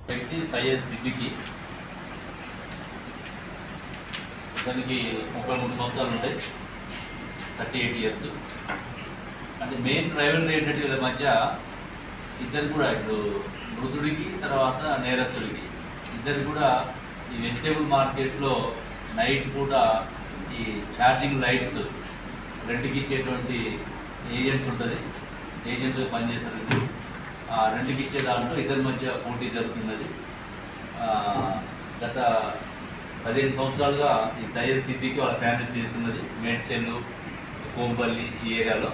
వ్యక్తి సయ్యద్ సిద్దికి, ఇతనికి 33 సంవత్సరాలు ఉంటాయి, 38 ఇయర్స్. అంటే మెయిన్ ట్రైబల్ ఏంటంటే వీళ్ళ మధ్య ఇద్దరు కూడా ఇప్పుడు మృతుడికి తర్వాత నేరస్తుడికి ఇద్దరు కూడా ఈ వెజిటేబుల్ మార్కెట్లో నైట్ పూట ఈ ఛార్జింగ్ లైట్స్ రెంట్కి ఇచ్చేటువంటి ఏజెంట్స్ ఉంటుంది, ఏజెంట్ పనిచేస్తారు. ఆ రెంట్కి ఇచ్చే దాంట్లో ఇద్దరి మధ్య పోటీ జరుగుతున్నది. గత 15 సంవత్సరాలుగా ఈ సయ్యద్ సిద్దికి వాళ్ళ ఫ్యామిలీ చేస్తున్నది మేడ్చెల్లు, కోంపల్లి ఈ ఏరియాలో.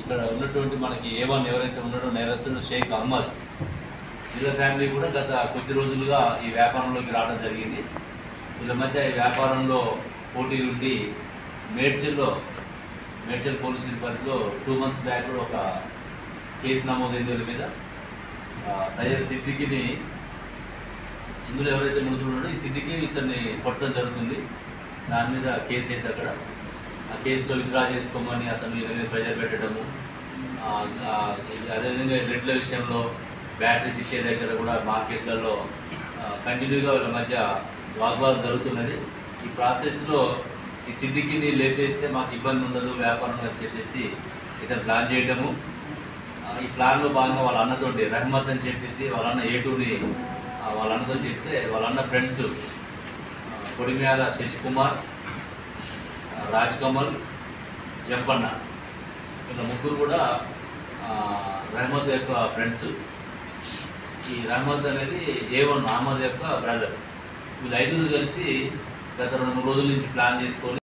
ఇక్కడ ఉన్నటువంటి మనకి A1 ఎవరైతే ఉన్నాడో నేరస్తుడు షేక్ అహ్మద్, వీళ్ళ ఫ్యామిలీ కూడా గత కొద్ది రోజులుగా ఈ వ్యాపారంలోకి రావడం జరిగింది. వీళ్ళ మధ్య ఈ వ్యాపారంలో పోటీలు ఉండి మేడ్చెల్ పోలీస్ పరిధిలో 2 months బ్యాక్ కూడా ఒక కేసు నమోదైంది వీళ్ళ మీద. సయ్యద్ సిద్దికిని ఇందులో ఎవరైతే మృతుడు ఈ సిద్దికి ఇతన్ని కొట్టడం జరుగుతుంది. దాని మీద కేసు అయితే అక్కడ ఆ కేసులో విత్డ్రా చేసుకోమని అతను వీళ్ళ మీద ప్రెజర్ పెట్టడము, అదేవిధంగా రెడ్ల విషయంలో బ్యాటరీస్ ఇచ్చే దగ్గర కూడా మార్కెట్లలో కంటిన్యూగా వీళ్ళ మధ్య వాగ్వాదం జరుగుతున్నది. ఈ ప్రాసెస్లో ఈ సిద్దికిని లేపేస్తే మాకు ఇబ్బంది ఉండదు వ్యాపారం అని చెప్పేసి ఇతను ప్లాన్ చేయడము. ఈ ప్లాన్లో భాగంగా వాళ్ళ అన్నతోటి రహమత్ అని చెప్పేసి వాళ్ళ అన్న A2ని వాళ్ళ అన్నతో చెప్తే వాళ్ళ అన్న ఫ్రెండ్స్ కొడిమ్యాల శశికుమార్, రాజ్ కమల్, జంపన్న వీళ్ళ ముగ్గురు కూడా రహమత్ యొక్క ఫ్రెండ్స్. ఈ రహమత్ అనేది A1 అహ్మద్ యొక్క బ్రదర్. వీళ్ళు 5 కలిసి గత 2-3 రోజుల నుంచి ప్లాన్ చేసుకొని